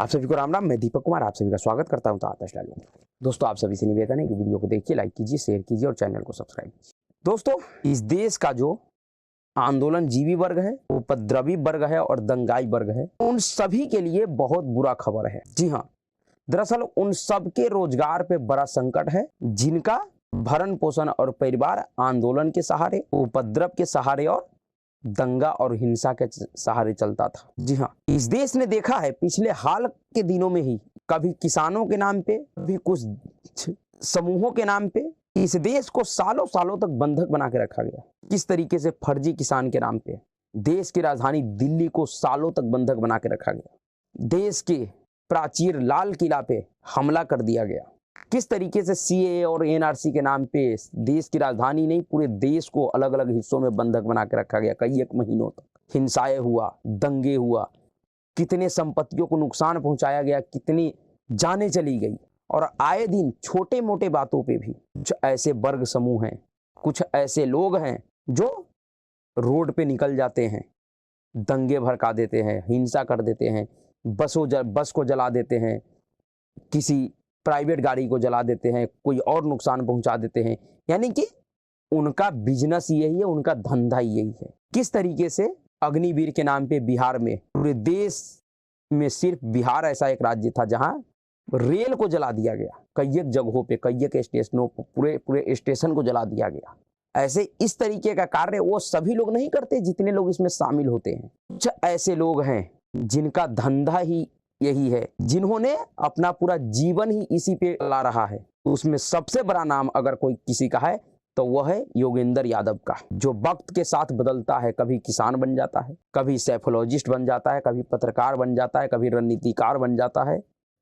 आप सभी को राम राम। मैं दीपक कुमार आप सभी का स्वागत करता हूं आतश लालू में। दोस्तों, आप सभी से निवेदन है कि वीडियो को देखिए, लाइक कीजिए, शेयर कीजिए और चैनल को सब्सक्राइब कीजिए। दोस्तों, इस देश का जो आंदोलनजीवी वर्ग है, उपद्रवी वर्ग है और दंगाई वर्ग है, उन सभी के लिए बहुत बुरा खबर है। जी हाँ, दरअसल उन सबके रोजगार पे बड़ा संकट है, जिनका भरण पोषण और परिवार आंदोलन के सहारे, उपद्रव के सहारे और दंगा और हिंसा के सहारे चलता था। जी हाँ, इस देश ने देखा है पिछले हाल के दिनों में ही, कभी किसानों के नाम पे, कभी कुछ समूहों के नाम पे इस देश को सालों सालों तक बंधक बना के रखा गया। किस तरीके से फर्जी किसान के नाम पे देश की राजधानी दिल्ली को सालों तक बंधक बना के रखा गया। देश के प्राचीर लाल किला पे हमला कर दिया गया। किस तरीके से सीएए और एनआरसी के नाम पे देश की राजधानी नहीं, पूरे देश को अलग अलग हिस्सों में बंधक बना के रखा गया। कई एक महीनों तक हिंसाएं हुआ, दंगे हुआ, कितने संपत्तियों को नुकसान पहुंचाया गया, कितनी जानें चली गई। और आए दिन छोटे मोटे बातों पे भी कुछ ऐसे वर्ग समूह हैं, कुछ ऐसे लोग हैं जो रोड पे निकल जाते हैं, दंगे भड़का देते हैं, हिंसा कर देते हैं, बस को जला देते हैं, किसी प्राइवेट गाड़ी को जला देते हैं, कोई और नुकसान पहुंचा देते हैं। यानी कि उनका बिजनेस यही है, उनका धंधा यही है। किस तरीके से अग्निवीर के नाम पे बिहार में, पूरे देश में सिर्फ बिहार ऐसा एक राज्य था जहां रेल को जला दिया गया। कई एक जगहों पे, कई एक स्टेशनों, पूरे स्टेशन को जला दिया गया। ऐसे इस तरीके का कार्य वो सभी लोग नहीं करते जितने लोग इसमें शामिल होते हैं। कुछ ऐसे लोग हैं जिनका धंधा ही यही है, जिन्होंने अपना पूरा जीवन ही इसी पे ला रहा है। उसमें सबसे बड़ा नाम अगर कोई किसी का है तो वह है योगेंद्र यादव का, जो वक्त के साथ बदलता है। कभी किसान बन जाता है, कभी सैफोलॉजिस्ट बन जाता है, कभी पत्रकार बन जाता है, कभी रणनीतिकार बन जाता है।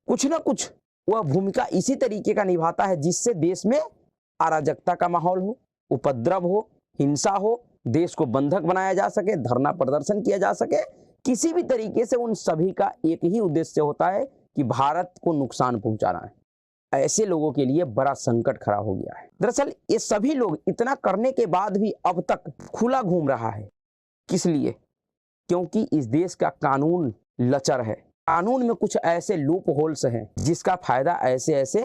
कुछ ना कुछ वह भूमिका इसी तरीके का निभाता है जिससे देश में अराजकता का माहौल हो, उपद्रव हो, हिंसा हो, देश को बंधक बनाया जा सके, धरना प्रदर्शन किया जा सके। किसी भी तरीके से उन सभी का एक ही उद्देश्य होता है कि भारत को नुकसान पहुंचाना है। ऐसे लोगों के लिए बड़ा संकट खड़ा हो गया है। दरअसल ये सभी लोग इतना करने के बाद भी अब तक खुला घूम रहा है। किस लिए? क्योंकि इस देश का कानून लचर है। कानून में कुछ ऐसे लूप होल्स हैं जिसका फायदा ऐसे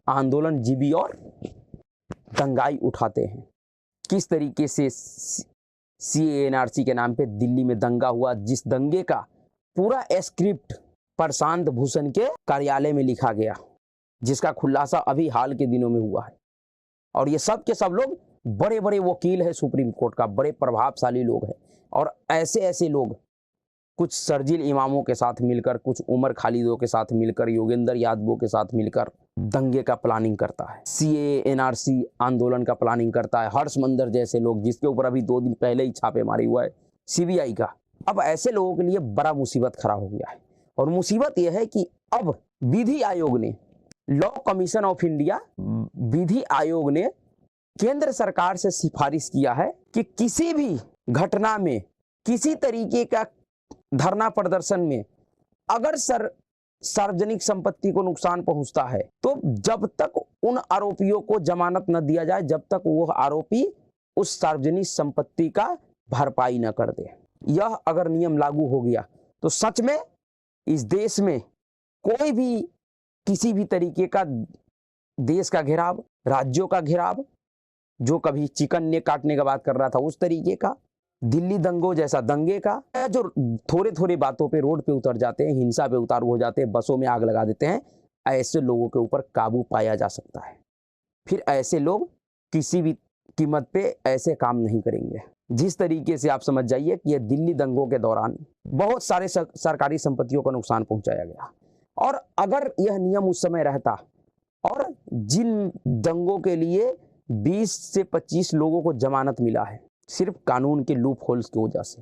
आंदोलनजीवी और दंगाई उठाते हैं। किस तरीके से सीएनआरसी के नाम पे दिल्ली में दंगा हुआ, जिस दंगे का पूरा स्क्रिप्ट प्रशांत भूषण के कार्यालय में लिखा गया, जिसका खुलासा अभी हाल के दिनों में हुआ है। और ये सब के सब लोग बड़े बड़े वकील हैं सुप्रीम कोर्ट का, बड़े प्रभावशाली लोग हैं। और ऐसे लोग कुछ शर्जील इमामों के साथ मिलकर, कुछ उमर खालिदों के साथ मिलकर, योगेंद्र यादवों के साथ मिलकर दंगे का प्लानिंग करता है। सीए एनआरसी आंदोलन का प्लानिंग करता है। हर्ष मंदर जैसे लोग, जिसके ऊपर अभी 2 दिन पहले ही छापेमारी हुआ है सीबीआई का। अब ऐसे लोगों के लिए बड़ा मुसीबत खड़ा हो गया है। और मुसीबत यह है कि अब विधि आयोग ने, लॉ कमीशन ऑफ इंडिया, विधि आयोग ने केंद्र सरकार से सिफारिश किया है कि किसी भी घटना में, किसी तरीके का धरना प्रदर्शन में अगर सार्वजनिक संपत्ति को नुकसान पहुंचता है तो जब तक उन आरोपियों को जमानत न दिया जाए, जब तक वो आरोपी उस सार्वजनिक संपत्ति का भरपाई न कर दे। यह अगर नियम लागू हो गया तो सच में इस देश में कोई भी किसी भी तरीके का देश का घेराव, राज्यों का घेराव, जो कभी चिकन ने काटने का बात कर रहा था उस तरीके का, दिल्ली दंगों जैसा दंगे का, जो थोड़े बातों पे रोड पे उतर जाते हैं, हिंसा पे उतारू हो जाते हैं, बसों में आग लगा देते हैं, ऐसे लोगों के ऊपर काबू पाया जा सकता है। फिर ऐसे लोग किसी भी कीमत पे ऐसे काम नहीं करेंगे। जिस तरीके से आप समझ जाइए कि ये दिल्ली दंगों के दौरान बहुत सारे सरकारी संपत्तियों को नुकसान पहुंचाया गया। और अगर यह नियम उस समय रहता और जिन दंगों के लिए 20 से 25 लोगों को जमानत मिला है, सिर्फ कानून के लूप होल्स की वजह से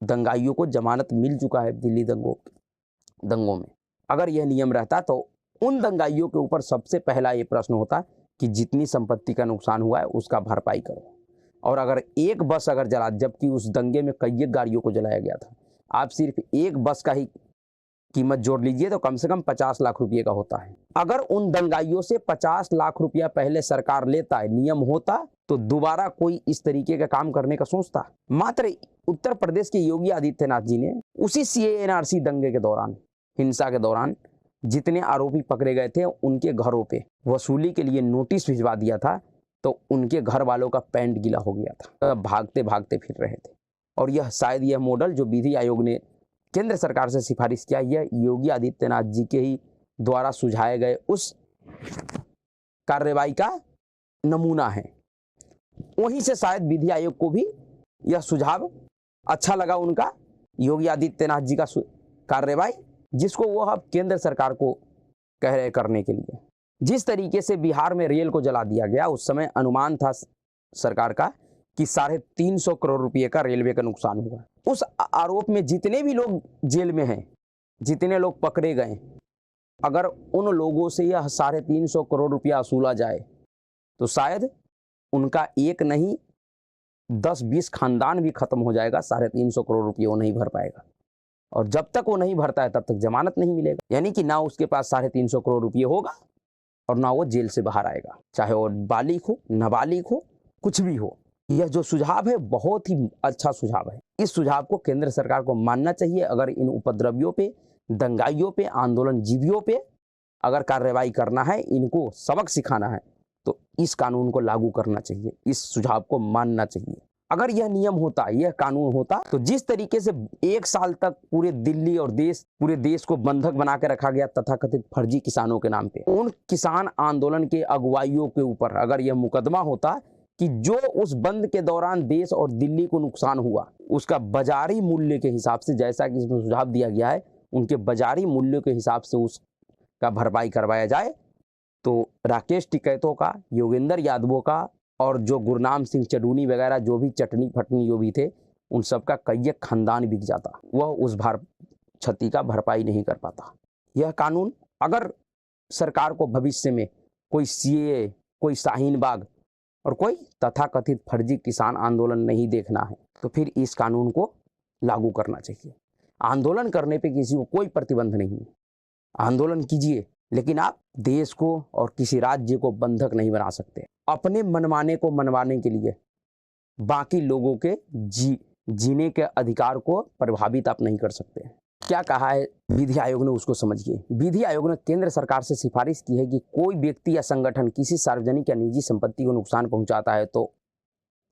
दंगाइयों को जमानत मिल चुका है दिल्ली दंगों में, अगर यह नियम रहता तो उन दंगाइयों के ऊपर सबसे पहला ये प्रश्न होता कि जितनी संपत्ति का नुकसान हुआ है उसका भरपाई करो। और अगर एक बस अगर जला, जबकि उस दंगे में कई एक गाड़ियों को जलाया गया था, आप सिर्फ एक बस का ही कीमत जोड़ लीजिए तो कम से कम 50 लाख रुपये का होता है। अगर उन दंगाइयों से 50 लाख रुपया पहले सरकार लेता है, नियम होता, तो दोबारा कोई इस तरीके का काम करने का सोचता? मात्र उत्तर प्रदेश के योगी आदित्यनाथ जी ने उसी सीएनआरसी दंगे के दौरान, हिंसा के दौरान जितने आरोपी पकड़े गए थे उनके घरों पे वसूली के लिए नोटिस भिजवा दिया था, तो उनके घर वालों का पैंट गीला हो गया था, भागते भागते फिर रहे थे। और यह शायद यह मॉडल जो विधि आयोग ने केंद्र सरकार से सिफारिश किया, यह योगी आदित्यनाथ जी के ही द्वारा सुझाए गए उस कार्रवाई का नमूना है। वहीं से शायद विधि आयोग को भी यह सुझाव अच्छा लगा, उनका योगी आदित्यनाथ जी का कार्रवाई, जिसको वो अब केंद्र सरकार को कह रहे करने के लिए। जिस तरीके से बिहार में रेल को जला दिया गया, उस समय अनुमान था सरकार का कि 350 करोड़ रुपए का रेलवे का नुकसान हुआ। उस आरोप में जितने भी लोग जेल में हैं, जितने लोग पकड़े गए, अगर उन लोगों से यह 350 करोड़ रुपया वसूला जाए तो शायद उनका एक नहीं 10-20 खानदान भी खत्म हो जाएगा। 350 करोड़ रुपये वो नहीं भर पाएगा, और जब तक वो नहीं भरता है तब तक जमानत नहीं मिलेगा। यानी कि ना उसके पास 350 करोड़ रुपये होगा और ना वो जेल से बाहर आएगा, चाहे वो बालिग हो, नाबालिग हो, कुछ भी हो। यह जो सुझाव है बहुत ही अच्छा सुझाव है। इस सुझाव को केंद्र सरकार को मानना चाहिए। अगर इन उपद्रवियों पे, दंगाइयों पे, आंदोलन जीवियों पे अगर कार्रवाई करना है, इनको सबक सिखाना है, तो इस कानून को लागू करना चाहिए, इस सुझाव को मानना चाहिए। अगर यह नियम होता, यह कानून होता, तो जिस तरीके से 1 साल तक पूरे दिल्ली और पूरे देश को बंधक बना के रखा गया तथाकथित फर्जी किसानों के नाम पे, उन किसान आंदोलन के अगुवाइयों के ऊपर अगर यह मुकदमा होता कि जो उस बंद के दौरान देश और दिल्ली को नुकसान हुआ, उसका बाजारी मूल्य के हिसाब से, जैसा कि इसमें सुझाव दिया गया है, उनके बाजारी मूल्य के हिसाब से उसका भरपाई करवाया जाए, तो राकेश टिकैतों का, योगेंद्र यादवों का और जो गुरनाम सिंह चडूनी वगैरह जो भी चटनी फटनी जो भी थे, उन सबका कई खानदान बिक जाता, वह उस क्षति का भरपाई नहीं कर पाता। यह कानून अगर सरकार को भविष्य में कोई सीए, कोई शाहीन बाग और कोई तथाकथित फर्जी किसान आंदोलन नहीं देखना है, तो फिर इस कानून को लागू करना चाहिए। आंदोलन करने पे किसी को कोई प्रतिबंध नहीं है, आंदोलन कीजिए, लेकिन आप देश को और किसी राज्य को बंधक नहीं बना सकते। अपने मनमाने को मनवाने के लिए बाकी लोगों के जीने के अधिकार को प्रभावित आप नहीं कर सकते। क्या कहा है विधि आयोग ने, उसको समझिए। विधि आयोग ने केंद्र सरकार से सिफारिश की है कि कोई व्यक्ति या संगठन किसी सार्वजनिक या निजी संपत्ति को नुकसान पहुंचाता है तो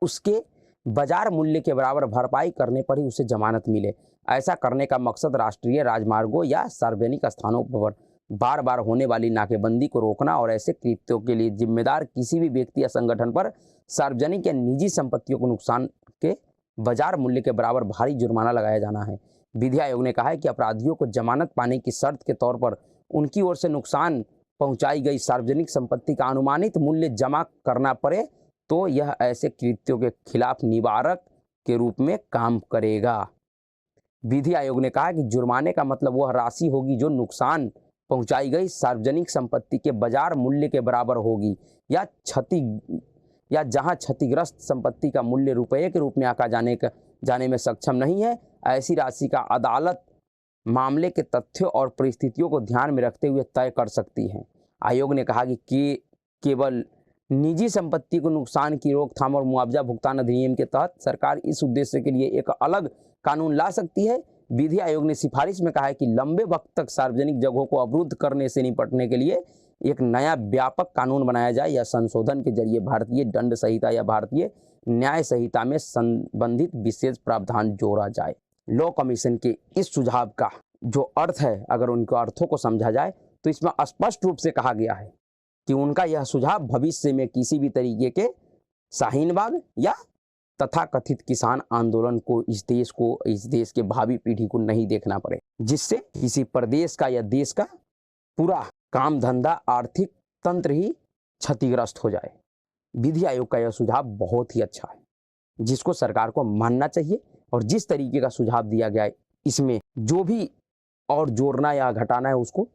उसके बाजार मूल्य के बराबर भरपाई करने पर ही उसे जमानत मिले। ऐसा करने का मकसद राष्ट्रीय राजमार्गों या सार्वजनिक स्थानों पर बार बार होने वाली नाकेबंदी को रोकना और ऐसे कृत्यों के लिए जिम्मेदार किसी भी व्यक्ति या संगठन पर सार्वजनिक या निजी संपत्तियों को नुकसान के बाजार मूल्य के बराबर भारी जुर्माना लगाया जाना है। विधि आयोग ने कहा है कि अपराधियों को जमानत पाने की शर्त के तौर पर उनकी ओर से नुकसान पहुंचाई गई सार्वजनिक संपत्ति का अनुमानित मूल्य जमा करना पड़े तो यह ऐसे कृत्यों के खिलाफ निवारक के रूप में काम करेगा। विधि आयोग ने कहा कि जुर्माने का मतलब वह राशि होगी जो नुकसान पहुंचाई गई सार्वजनिक संपत्ति के बाजार मूल्य के बराबर होगी या जहां क्षतिग्रस्त संपत्ति का मूल्य रुपये के रूप में आंका जाने में सक्षम नहीं है, ऐसी राशि का अदालत मामले के तथ्यों और परिस्थितियों को ध्यान में रखते हुए तय कर सकती है। आयोग ने कहा कि केवल निजी संपत्ति को नुकसान की रोकथाम और मुआवजा भुगतान अधिनियम के तहत सरकार इस उद्देश्य के लिए एक अलग कानून ला सकती है। विधि आयोग ने सिफारिश में कहा है कि लंबे वक्त तक सार्वजनिक जगहों को अवरुद्ध करने से निपटने के लिए एक नया व्यापक कानून बनाया जाए या संशोधन के जरिए भारतीय दंड संहिता या भारतीय न्याय संहिता में संबंधित विशेष प्रावधान जोड़ा जाए। लॉ कमीशन के इस सुझाव का जो अर्थ है, अगर उनके अर्थों को समझा जाए तो इसमें स्पष्ट रूप से कहा गया है कि उनका यह सुझाव भविष्य में किसी भी तरीके के शाहीनबाग या तथाकथित किसान आंदोलन को इस देश के भावी पीढ़ी को नहीं देखना पड़े, जिससे किसी प्रदेश का या देश का पूरा काम धंधा आर्थिक तंत्र ही क्षतिग्रस्त हो जाए। विधि आयोग का यह सुझाव बहुत ही अच्छा है, जिसको सरकार को मानना चाहिए। और जिस तरीके का सुझाव दिया गया है, इसमें जो भी और जोड़ना या घटाना है उसको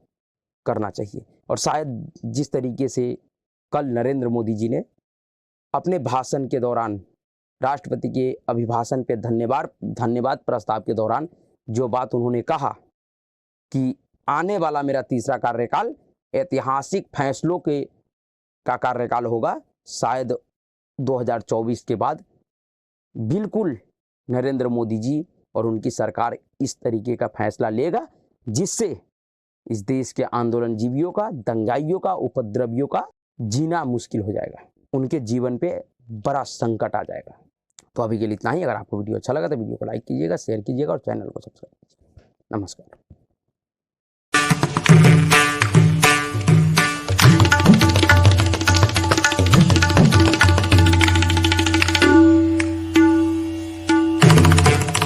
करना चाहिए। और शायद जिस तरीके से कल नरेंद्र मोदी जी ने अपने भाषण के दौरान, राष्ट्रपति के अभिभाषण पे धन्यवाद प्रस्ताव के दौरान जो बात उन्होंने कहा कि आने वाला मेरा तीसरा कार्यकाल ऐतिहासिक फैसलों का कार्यकाल होगा, शायद 2024 के बाद बिल्कुल नरेंद्र मोदी जी और उनकी सरकार इस तरीके का फैसला लेगा जिससे इस देश के आंदोलन जीवियों का, दंगाइयों का, उपद्रवियों का जीना मुश्किल हो जाएगा, उनके जीवन पे बड़ा संकट आ जाएगा। तो अभी के लिए इतना ही। अगर आपको वीडियो अच्छा लगा तो वीडियो को लाइक कीजिएगा, शेयर कीजिएगा और चैनल को सब्सक्राइब कीजिएगा। नमस्कार।